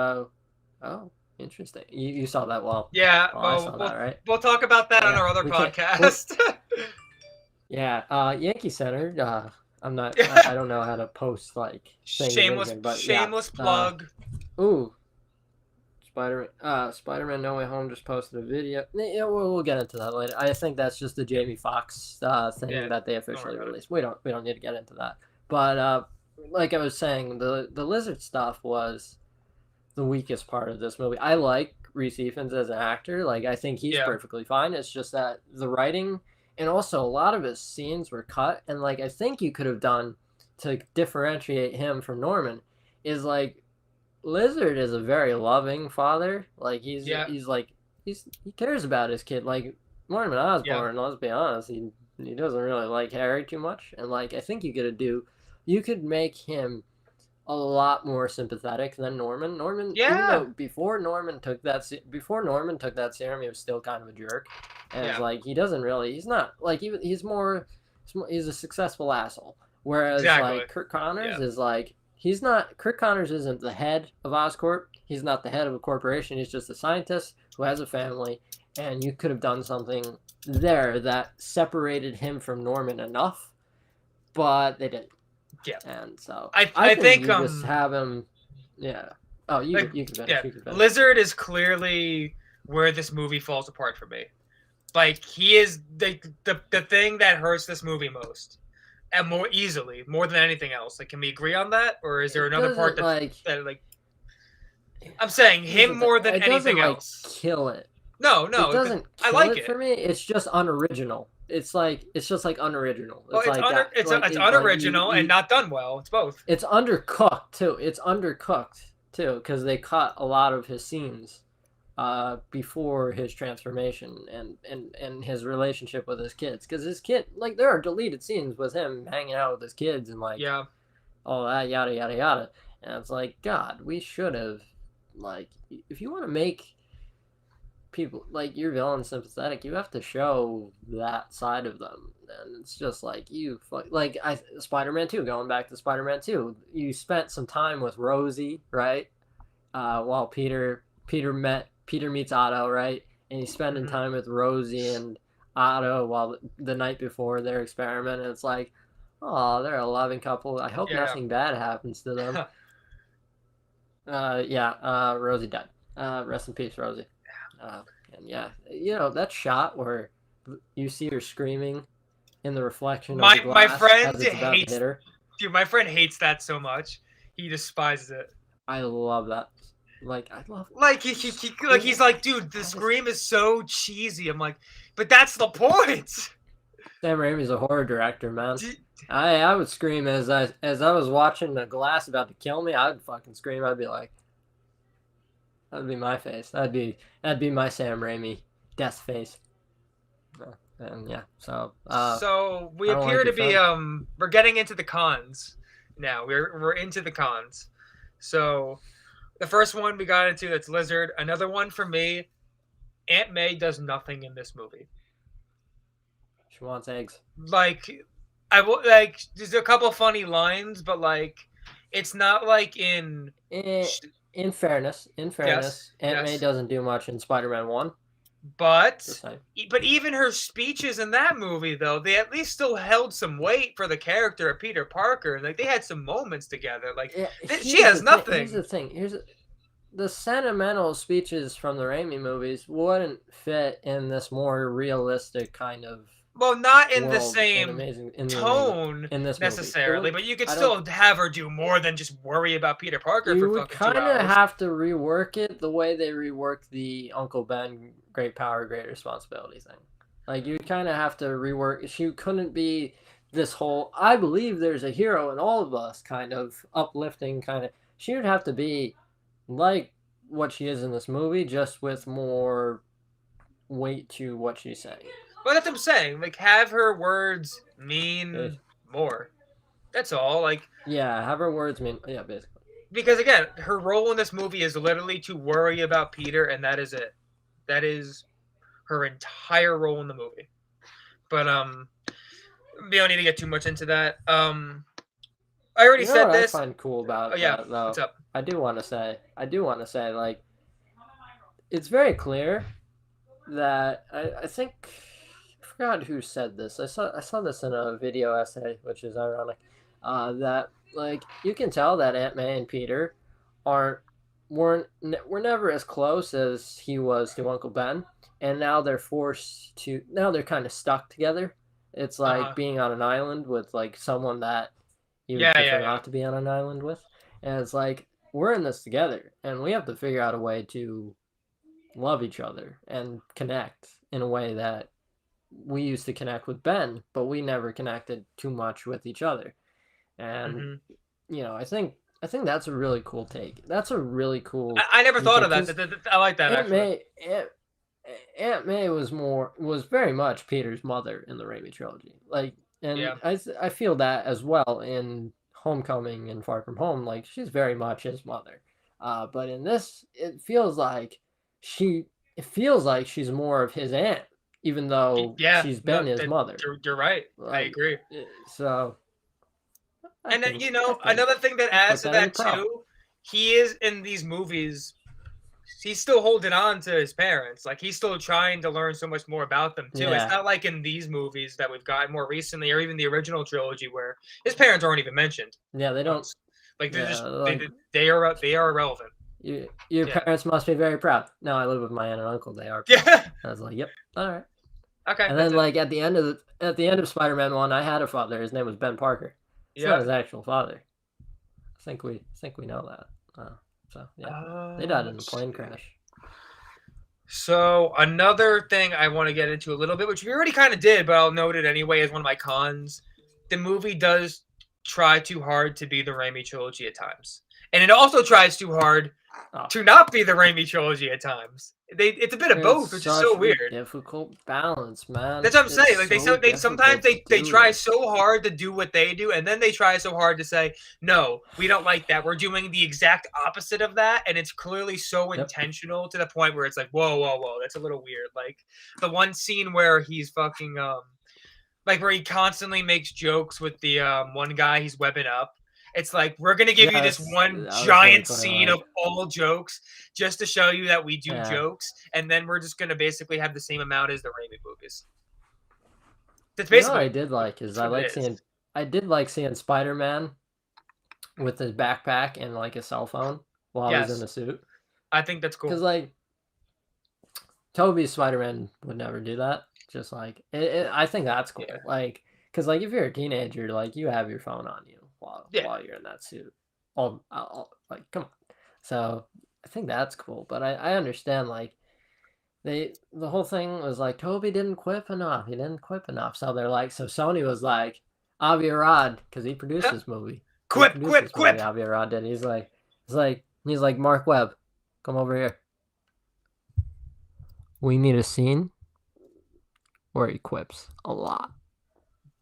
interesting. You saw that well. Yeah, I saw that, right? We'll talk about that on our other podcast. Yeah, Yankee Center. I'm not. I don't know how to post like shameless plug. Ooh, Spider-Man No Way Home just posted a video. Yeah, we'll get into that later. I think that's just the Jamie Foxx thing that they officially released. We don't need to get into that. But like I was saying, the Lizard stuff was the weakest part of this movie. I like Reese Ifans as an actor. Like, I think he's perfectly fine. It's just that the writing, and also a lot of his scenes were cut, and like I think you could have done to differentiate him from Norman is like Lizard is a very loving father. Like he cares about his kid. Like Norman Osborn, let's be honest, he doesn't really like Harry too much, and like I think you could make him a lot more sympathetic than Norman. Even though before Norman took that serum, he was still kind of a jerk. And it's like he's not like he's a successful asshole. Whereas like Kurt Connors is like Kurt Connors isn't the head of Oscorp. He's not the head of a corporation. He's just a scientist who has a family, and you could have done something there that separated him from Norman enough, but they didn't. Yeah, and so I think you just have him. Yeah. Oh, you can finish. Yeah. You can finish. Lizard is clearly where this movie falls apart for me. Like he is the thing that hurts this movie most, and more easily, more than anything else. Like, can we agree on that, or is there It another part doesn't like. that like? I'm saying Here's the him thing. more than It doesn't anything like else. kill it. No, It no, doesn't I kill like it it. for me. It's just unoriginal. It's like it's just like unoriginal. Well, It's like that. it's Like unoriginal and not done well. It's both. it's undercooked too. It's undercooked too because they cut a lot of his scenes before his transformation and his relationship with his kids. Because his kid, like, there are deleted scenes with him hanging out with his kids and like Yeah. all that yada yada yada. And it's like, God, we should have, like, if you want to make people like your villain sympathetic, you have to show that side of them. And it's just like like Spider-Man 2, going back to Spider-Man 2, you spent some time with Rosie, right? While Peter meets Otto, right? And he's spending time with Rosie and Otto while the night before their experiment, and it's like, oh, they're a loving couple. I hope nothing bad happens to them. Rosie died. Rest in peace, Rosie. And yeah, that shot where you see her screaming in the reflection of the glass my friend as it's about to hit her. Dude, my friend hates that so much. He despises it. I love that. Like, I love it. Like he's like, dude, the scream is so cheesy. I'm like, but that's the point. Sam Raimi's a horror director, man. I would scream as I was watching the glass about to kill me. I would fucking scream. I'd be like, that'd be my face. That'd be my Sam Raimi death face. And yeah, so we appear to be we're getting into the cons now. We're into the cons. So the first one we got into, that's Lizard. Another one for me, Aunt May does nothing in this movie. She wants eggs. Like, I will, like, there's a couple funny lines, but like, it's not like in fairness, yes, Aunt May doesn't do much in Spider-Man 1. But even her speeches in that movie, though, they at least still held some weight for the character of Peter Parker. Like, they had some moments together. Like, she has nothing. Here's the thing. The sentimental speeches from the Raimi movies wouldn't fit in this more realistic kind of. Well, not in the same tone in this necessarily, but you could still have her do more than just worry about Peter Parker for fucking 2 hours. You kind of have to rework it the way they reworked the Uncle Ben great power, great responsibility thing. Like, you kind of have to rework. She couldn't be this whole, I believe there's a hero in all of us kind of uplifting kind of. She would have to be like what she is in this movie, just with more weight to what she's saying. Well, that's what I'm saying. Like, have her words mean more. That's all. Like, yeah, have her words mean, yeah, basically. Because again, her role in this movie is literally to worry about Peter, and that is it. That is her entire role in the movie. But we don't need to get too much into that. I already said this. I find cool about that, though. What's up? I do want to say, like, it's very clear that I think. I forgot who said this. I saw this in a video essay, which is ironic. That, like, you can tell that Aunt May and Peter were never as close as he was to Uncle Ben, and now they're kind of stuck together. It's like being on an island with like someone that you would prefer not to be on an island with, and it's like, we're in this together, and we have to figure out a way to love each other and connect in a way that we used to connect with Ben, but we never connected too much with each other. And I think that's a really cool take. That's a really cool. I never thought of that. I like that. Aunt May was very much Peter's mother in the Raimi trilogy. Like, and I feel that as well in Homecoming and Far From Home. Like, she's very much his mother. But in this, it feels like she's more of his aunt, even though she's been his mother. You're right. Like, I agree. So, another thing that adds to that too, he is in these movies, he's still holding on to his parents. Like, he's still trying to learn so much more about them too. Yeah. It's not like in these movies that we've got more recently, or even the original trilogy, where his parents aren't even mentioned. Yeah, they don't. Like, they are irrelevant. Your parents must be very proud. No, I live with my aunt and uncle. They are proud. Yeah. I was like, yep, all right. Okay, And that's then it. like at the end of Spider-Man 1, I had a father. His name was Ben Parker. It's not Yeah. his actual father. I think we know that. So yeah, they died in a Let's plane see. crash. So another thing I want to get into a little bit, which we already kind of did, but I'll note it anyway as one of my cons. The movie does try too hard to be the Raimi trilogy at times, and it also tries too hard Oh, to not be the Raimi trilogy at times. It's a bit of it's both, which is so such a weird. difficult balance, man. That's what I'm It's saying. Like so they sometimes difficult to they do try this. so hard to do what they do, and then they try so hard to say, no, we don't like that. We're doing the exact opposite of that, and it's clearly so Yep. intentional to the point where it's like, whoa, whoa, whoa, that's a little weird. Like the one scene where he's fucking like where he constantly makes jokes with the one guy he's webbing up. It's like we're gonna give you this Yes, one that was really giant funny. scene of Like, all jokes just to show you that we do yeah, jokes, and then we're just gonna basically have the same amount as the Raimi movies. That's you know what basically I did like is that's what it is. I did like seeing Spider-Man with his backpack and like a cell phone while he's in Yes, the suit. I think that's Because cool. like Toby's Spider-Man would never do that. Just like I think that's Yeah, cool. Like, because like if you're a teenager, like you have your phone on you yeah. while you're in that suit. Like come on. So I think that's cool. But I understand like the whole thing was like Toby didn't quip enough. He didn't quip enough. So they're like, so Sony was like, Avi Arad, because he produced this movie. He Quip, produced quip, this movie. quip. Avi Arad did. He's like Mark Webb, come over here. We need a scene where he quips a lot.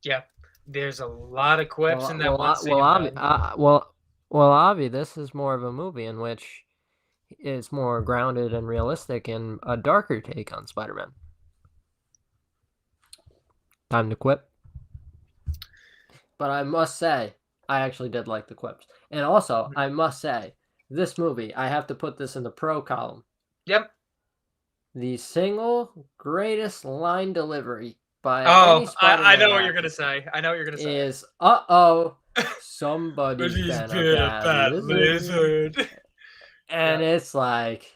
Yeah, there's a lot of quips in Well, that well, one well, scene, Avi, man. Avi, this is more of a movie in which it's more grounded and realistic and a darker take on Spider-Man. Time to quip. But I must say, I actually did like the quips. And also, I must say, this movie, I have to put this in the pro column. Yep. The single greatest line delivery by any Oh, I know Spider-Man what you're gonna actor say. I know what you're gonna say. is, uh-oh, But somebody's he's been a been a bad bad lizard. lizard. And Yeah. it's like,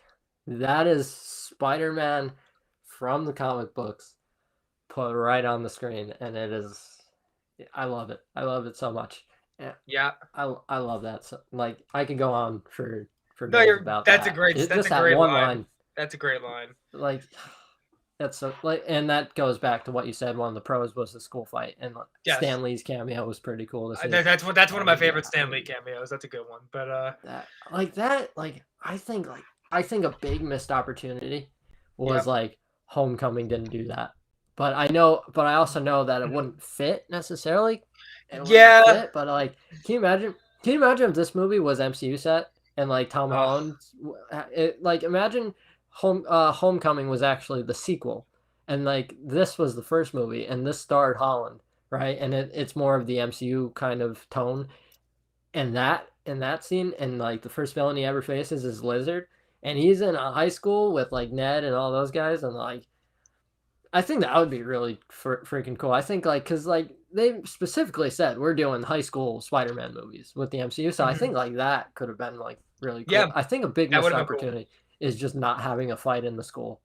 that is Spider-Man from the comic books put right on the screen. And it is, I love it. I love it so much. Yeah, Yeah. I love that. So, like, I could go on for No, days you're. about That's a that. great. It, That's just a that great one line. line, That's a great line. like, that's so like, and that goes back to what you said. One of the pros was the school fight, and Yes. Stan Lee's cameo was pretty cool to see. That's one of my And favorite yeah, I Stan Lee mean cameos. That's a good one. But I think a big missed opportunity was yep. like Homecoming didn't do that. But I also know that it Mhm. wouldn't fit necessarily. It wouldn't Yeah. fit, but like, can you imagine? Can you imagine if this movie was MCU set and like Tom Oh, Holland? Like imagine Homecoming was actually the sequel, and like this was the first movie, and this starred Holland, right? And it's more of the MCU kind of tone, and that in that scene, and like the first villain he ever faces is Lizard, and he's in a high school with like Ned and all those guys, and like I think that would be really freaking cool. I think like because like they specifically said we're doing high school Spider-Man movies with the MCU, so I mhm. think like that could have been like really cool. Yeah. I think a big That would missed have been cool. opportunity is just not having a fight in the school.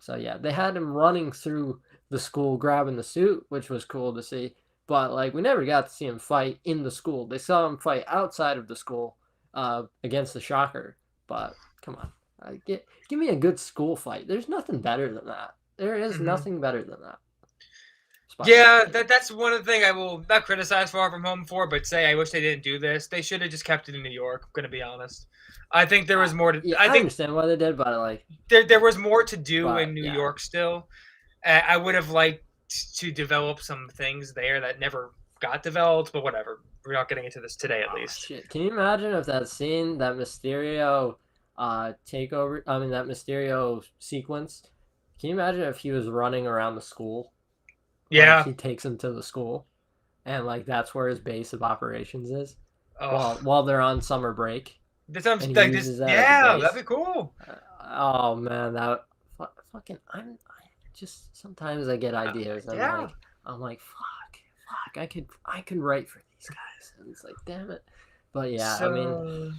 So yeah, they had him running through the school grabbing the suit, which was cool to see. But like we never got to see him fight in the school. They saw him fight outside of the school against the Shocker. But come on, give me a good school fight. There's nothing better than that. There is Mhm. nothing better than that. Spider-Man Yeah, fighting. that's one of the things I will not criticize Far From Home for, but say I wish they didn't do this. They should have just kept it in New York. I'm gonna be honest. I think there was more to. Yeah, I I think understand why they did, but like, there was more to do in but New yeah. York still. I would have liked to develop some things there that never got developed, but whatever. We're not getting into this today, at Oh least. shit! Can you imagine if that scene, that Mysterio, takeover? I mean, that Mysterio sequence. Can you imagine if he was running around the school, like Yeah. he takes him to the school, and like that's where his base of operations is, Oh, while they're on summer break, this I'm and he like this. uses that as a Yeah, that'd base. be cool. Oh man, that fucking I just sometimes I get ideas and Yeah. I'm like fuck, I could write for these guys, and it's like damn it, but yeah, I mean So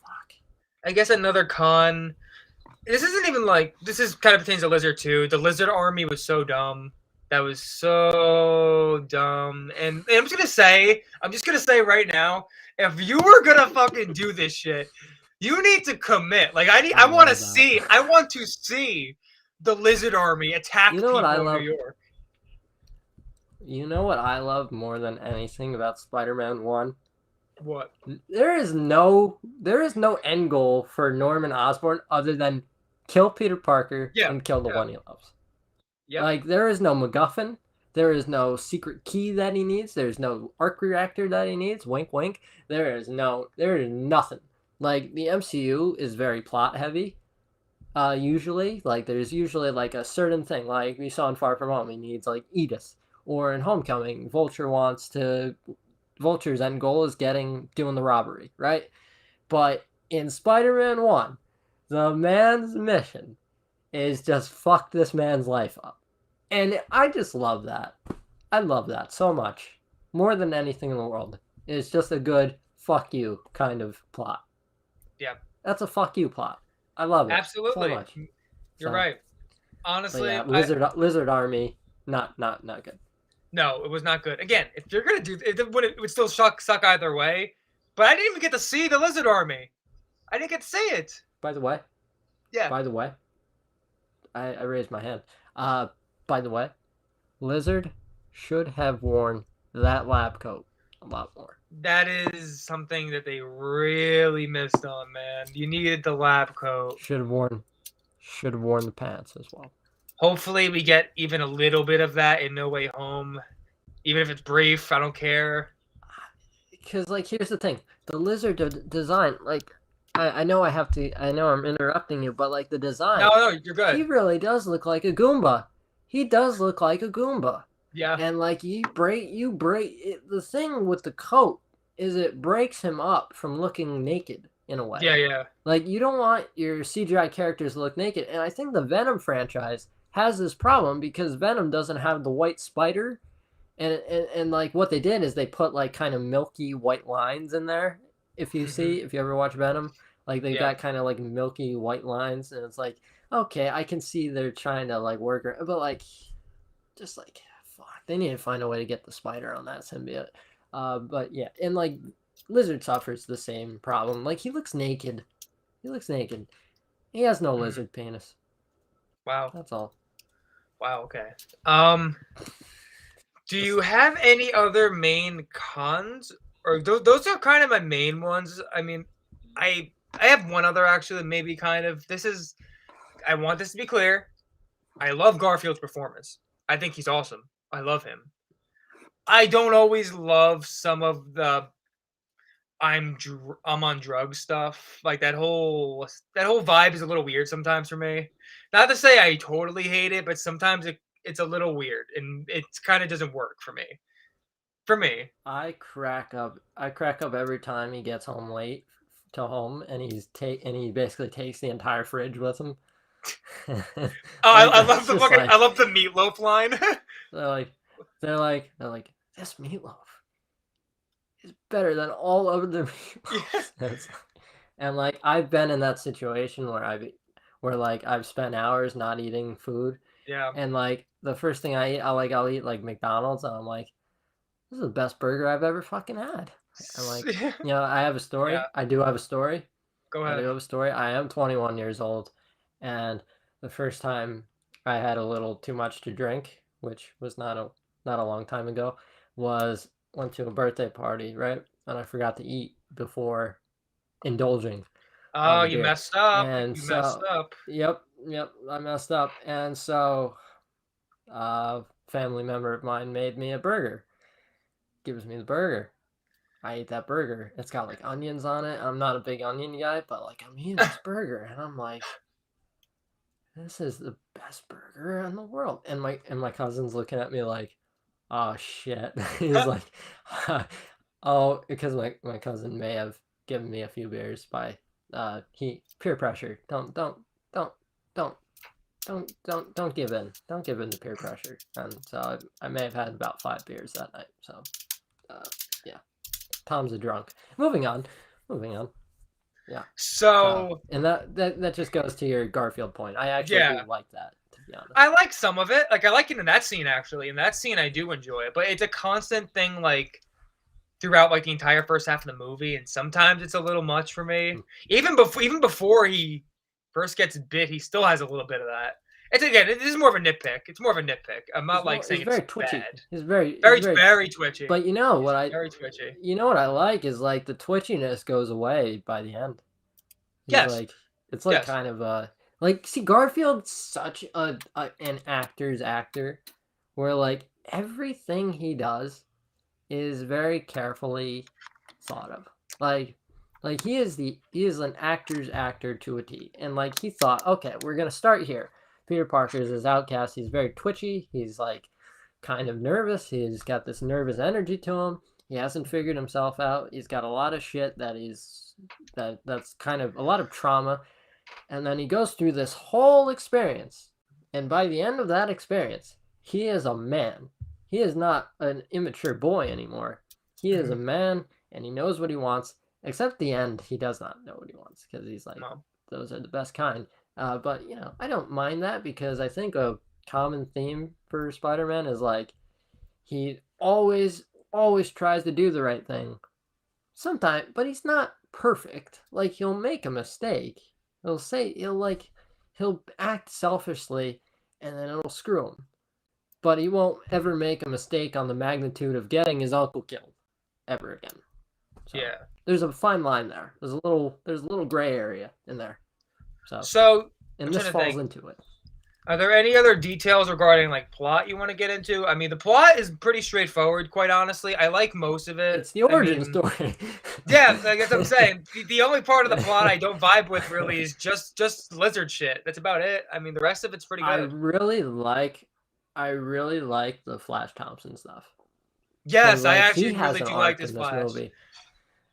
fuck. I guess another con. This isn't even like this is kind of pertains to Lizard too. The Lizard Army was so dumb. That was so dumb. And I'm just gonna say right now, if you were gonna fucking do this shit, you need to commit. Like I love I that. want to see the Lizard Army You attack know what I people in New love? York. You know what I love more than anything about Spider-Man 1? What? There is no end goal for Norman Osborn other than kill Peter Parker Yeah, and kill the yeah, one he loves. yep. Like there is no MacGuffin. There is no secret key that he needs. There's no arc reactor that he needs. Wink, wink. There is nothing. Like the MCU is very plot heavy. Usually, like there's usually like a certain thing. Like we saw in Far From Home, he needs like Edith, or in Homecoming, Vulture's end goal is doing the robbery, right? But in Spider-Man 1, the man's mission is just fuck this man's life up. And I just love that. I love that so much. More than anything in the world. It's just a good fuck you kind of plot. Yeah, That's a fuck you plot. I love it so absolutely. much. You're So, right. but Honestly, yeah, Lizard Army, not good. no, it was not good. Again, if you're gonna do it would still suck either way. But I didn't even get to see the Lizard Army. I didn't get to see it. By the way, Yeah, by the way, I raised my hand. Uh, by the way, Lizard should have worn that lab coat a lot more. that is something that they really missed on, man. You needed the lab coat. Should have worn the pants as well. Hopefully, we get even a little bit of that in No Way Home, even if it's brief. I don't care. Because like here's the thing, the lizard design, like I know I know I'm interrupting you, but like the No, design, no, you're he good. really does look like a Goomba. He does look like a Goomba. Yeah. And like the thing with the coat is it breaks him up from looking naked in a way. Yeah, yeah. Like you don't want your CGI characters to look naked, and I think the Venom franchise has this problem because Venom doesn't have the white spider, and like what they did is they put like kind of milky white lines in there. If you ever watch Venom, like they Yeah. got kind of like milky white lines, and it's like okay, I can see they're trying to like work, but like just like fuck, they need to find a way to get the spider on that symbiote. But yeah, and like Lizard suffers the same problem. Like he looks naked. He looks naked. He has no Mhm. lizard penis. Wow. That's all. Wow. Okay. Um. Do Just you have any other main cons, or those are kind of my main ones? I mean, I have one other actually. Maybe kind of. This is. I want this to be clear. I love Garfield's performance. I think he's awesome. I love him. I don't always love some of the I'm on drugs stuff. Like that whole vibe is a little weird sometimes for me. Not to say I totally hate it, but sometimes it's a little weird and it kind of doesn't work for me. For me. I crack up. I crack up every time he gets home late to home, and he basically takes the entire fridge with him. Oh, Like I it's love the just fucking I like love the meatloaf line. they're like they're like this meatloaf is better than all other Yeah. meatloafs. And like I've been in that situation where like I've spent hours not eating food, Yeah. and like the first thing I eat, I'll eat like McDonald's, and I'm like, this is the best burger I've ever fucking had. And like, I have a Yeah. story. I do have a story. Go I do ahead. have a story. I am 21 years old, and the first time I had a little too much to drink, which was not a long time ago, was went to a birthday party, right? And I forgot to eat before indulging on Oh, the you beer. messed up. And You messed so, up. yep, I messed up. And so, a family member of mine made me a burger, gives me the burger. I ate that burger. It's got like onions on it. I'm not a big onion guy, but like I'm eating this burger and I'm like, this is the best burger in the world. And my cousin's looking at me like, oh shit. He's like, oh, because my cousin may have given me a few beers by he peer pressure. Don't don't don't give in. Don't give in to peer pressure. And so I may have had about 5 beers that night. So yeah. Tom's a drunk. Moving on. Moving on. Yeah. So, So and that just goes to your Garfield point. I actually do yeah, like that, to be honest. I like some of it. Like I like it in that scene actually. In that scene, I do enjoy it, but it's a constant thing. Like throughout like the entire first half of the movie, and sometimes it's a little much for me. Mm. Even before he first gets bit, he still has a little bit of that. It's again, this is more of a nitpick. It's more of a nitpick. I'm not like He's saying it's very twitchy. bad. He's Very, very. very twitchy. But Very twitchy. you know what I like is like the twitchiness goes away by the end. He's Yes. like, it's like Yes. kind of like, see, Garfield's such an actor's actor, where like everything he does is very carefully thought of. Like he is an actor's actor to a T. And like he thought, okay, we're gonna start here. Peter Parker is his outcast. He's very twitchy. He's like kind of nervous. He's got this nervous energy to him. He hasn't figured himself out. He's got a lot of shit that's kind of a lot of trauma. And then he goes through this whole experience. And by the end of that experience, he is a man. He is not an immature boy anymore. He is a man, and he knows what he wants. Except the end, he does not know what he wants, because he's like, No. those are the best kind. But I don't mind that, because I think a common theme for Spider-Man is like he always tries to do the right thing. Sometimes, but he's not perfect. Like he'll make a mistake. He'll act selfishly, and then it'll screw him. But he won't ever make a mistake on the magnitude of getting his uncle killed ever again. So, Yeah. there's a fine line there. There's a little gray area in there. So and this falls into it. Are there any other details regarding like plot you want to get into? I mean, the plot is pretty straightforward, quite honestly. I like most of it. It's the origin story. Yeah, I guess I'm saying the only part of the plot I don't vibe with really is just lizard shit. That's about it. I mean, the rest of it's pretty good. I really like the Flash Thompson stuff. Yes, like, I actually he has really an do arc like this in Flash. movie.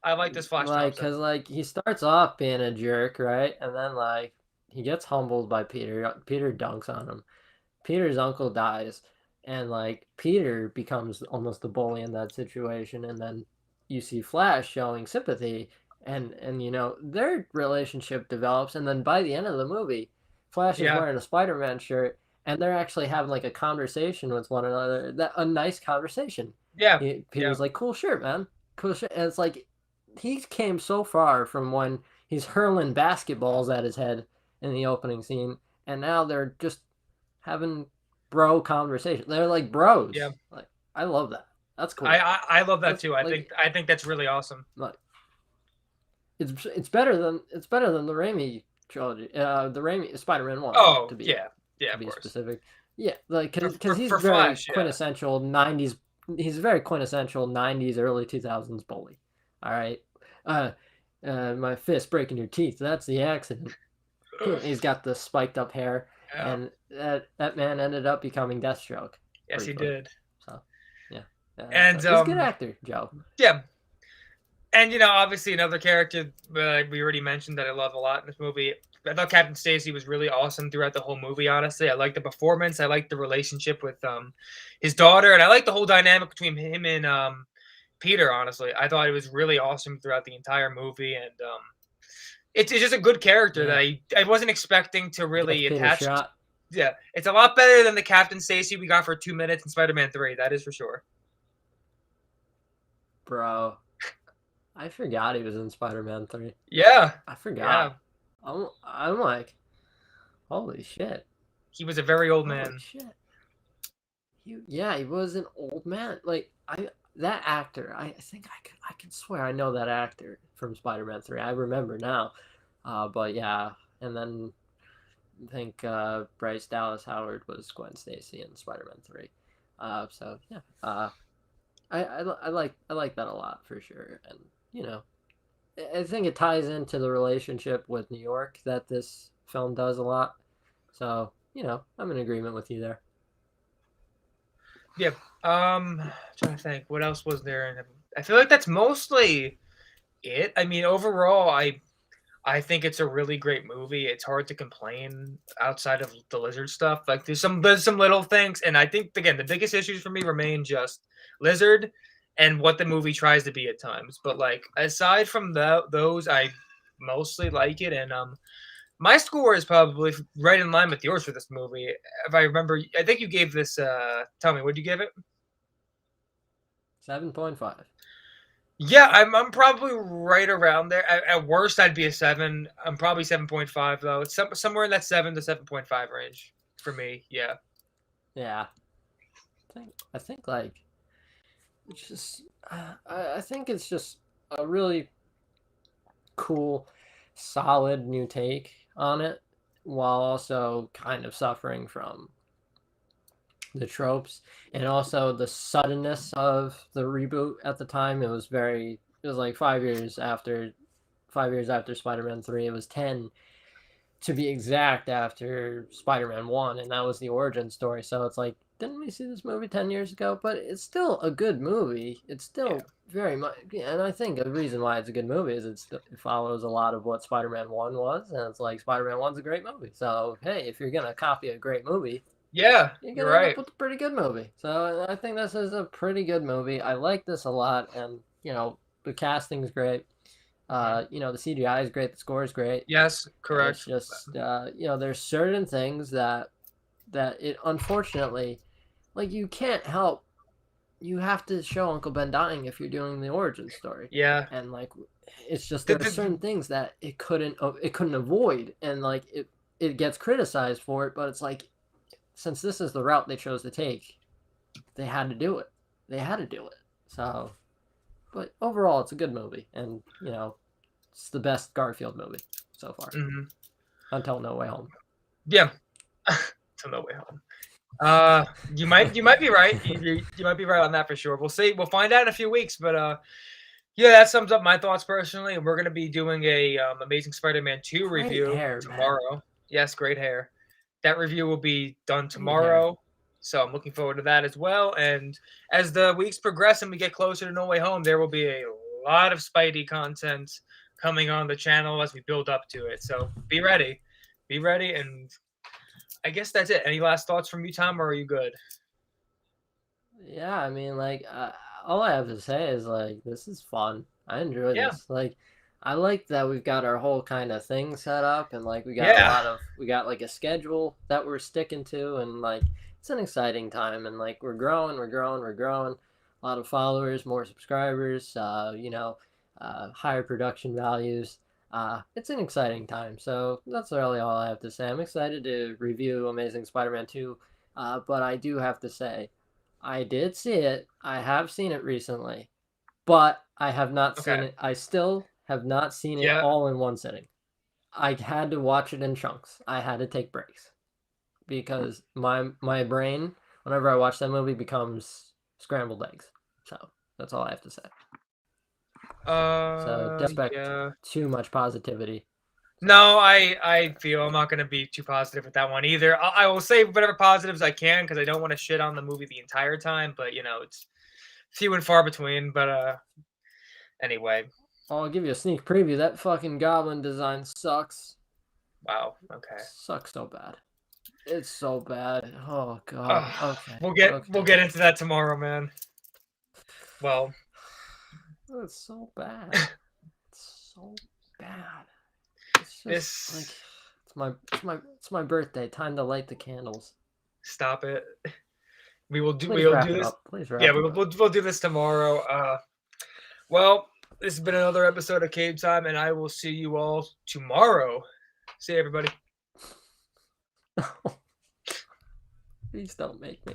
I like this Flash Like, Thompson. cause like he starts off being a jerk, right? And then like he gets humbled by Peter. Peter dunks on him. Peter's uncle dies, and like Peter becomes almost the bully in that situation. And then you see Flash showing sympathy, and their relationship develops. And then by the end of the movie, Flash is wearing a Spider-Man shirt, and they're actually having like a conversation with one another. A nice conversation. Yeah. Peter's like, "Cool shirt, man. Cool shirt." And it's like he came so far from when he's hurling basketballs at his head in the opening scene, and now they're just having bro conversation. They're like bros. Yeah. Like, I love that. That's cool. I love that too. I think that's really awesome. Like, it's better than the Raimi trilogy. The Raimi Spider-Man 1. Oh, to be specific. Yeah, like because he's very Flash, quintessential 90s. He's very quintessential 90s, early 2000s bully. All right. My fist breaking your teeth. That's the accident. He's got the spiked up hair, and that man ended up becoming Deathstroke. Yes, he did. So, yeah. And he's a good actor, Joe. Yeah. And obviously another character we already mentioned that I love a lot in this movie. I thought Captain Stacy was really awesome throughout the whole movie. Honestly, I like the performance. I like the relationship with his daughter, and I like the whole dynamic between him and Peter. Honestly, I thought it was really awesome throughout the entire movie, and it's just a good character that I wasn't expecting to really attach. Yeah, it's a lot better than the Captain Stacy we got for 2 minutes in Spider-Man 3. That is for sure. Bro, I forgot he was in Spider-Man 3. Yeah, I forgot. Yeah. I'm like, holy shit. He was a very old man. Holy shit. He was an old man. Like that actor. I think I can swear I know that actor from Spider-Man 3. I remember now. But yeah, and then I think Bryce Dallas Howard was Gwen Stacy in Spider-Man 3. So yeah. I like that a lot for sure, and I think it ties into the relationship with New York that this film does a lot. So I'm in agreement with you there. Yeah. Trying to think, what else was there? I feel like that's mostly it. I mean, overall, I think it's a really great movie. It's hard to complain outside of the lizard stuff. Like there's some little things, and I think again the biggest issues for me remain just lizard and what the movie tries to be at times. But like aside from those, I mostly like it, and my score is probably right in line with yours for this movie. If I remember, I think you gave this. Tell me, what did you give it? 7.5. Yeah, I'm probably right around there. At worst, I'd be a 7. I'm probably 7.5 though. It's somewhere in that 7 to 7.5 range for me. Yeah. Yeah. I think like it's just I think it's just a really cool, solid new take on it, while also kind of suffering from the tropes and also the suddenness of the reboot at the time. It was like 5 years after Spider-Man 3. It was 10 to be exact after Spider-Man 1, and that was the origin story. So it's like, didn't we see this movie 10 years ago? But it's still a good movie. It's Yeah. still very much, and I think the reason why it's a good movie is it follows a lot of what Spider-Man 1 was, and it's like Spider-Man 1's a great movie. So, hey, if you're going to copy a great movie, Yeah, you're you're gonna end up right. with a pretty good movie. So I think this is a pretty good movie. I like this a lot, and the casting's great. Mhm. The CGI is great. The score is great, Yes, and it's correct. just there's certain things that it unfortunately, like, you can't help. You have to show Uncle Ben dying if you're doing the origin story, Yeah. and like it's just The, there are the, certain things that it couldn't avoid, and like it gets criticized for it, but it's like, since this is the route they chose to take, they had to do it. They had to do it. So, but overall, it's a good movie, and it's the best Garfield movie so far, mhm. until No Way Home. Yeah. To No Way Home. You might be right. You might be right on that for sure. We'll see. We'll find out in a few weeks. But yeah, that sums up my thoughts personally. And we're gonna be doing a Amazing Spider-Man 2 Great review hair, man. tomorrow. Yes, great hair. That review will be done Great hair. tomorrow. So I'm looking forward to that as well. And as the weeks progress and we get closer to No Way Home, there will be a lot of Spidey content coming on the channel as we build up to it. So be ready. Be ready. And I guess that's it. Any last thoughts from you, Tom, or are you good? Yeah, I mean, like, all I have to say is, like, this is fun. I enjoy Yeah. this. Like, I like that we've got our whole kind of thing set up, and like Yeah. we got like a schedule that we're sticking to, and like it's an exciting time, and like we're growing. A lot of followers, more subscribers, higher production values. It's an exciting time. So that's really all I have to say. I'm excited to review Amazing Spider-Man 2, but I do have to say, I did see it. I have seen it recently, but I have not Okay. seen it. I still have not seen it Yeah. all in one sitting. I had to watch it in chunks. I had to take breaks because my brain, whenever I watch that movie, becomes scrambled eggs. So that's all I have to say. So don't expect Yeah. too much positivity. So No, I feel I'm not gonna be too positive with that one either. I will say whatever positives I can because I don't want to shit on the movie the entire time. But it's few and far between. But anyway, I'll give you a sneak preview. That fucking goblin design sucks. wow. Okay. Sucks so bad. It's so bad. Oh god. Uh, Okay. we'll Okay. get into that tomorrow, man. Well, It's so bad. It's so bad. It's just like this it's my birthday. Time to light the candles. stop it. We will do Please we'll wrap do it this. up. Please Yeah, wrap it up. we'll do this tomorrow. Well, this has been another episode of Cave Time, and I will see you all tomorrow. See you, everybody. Please don't make me.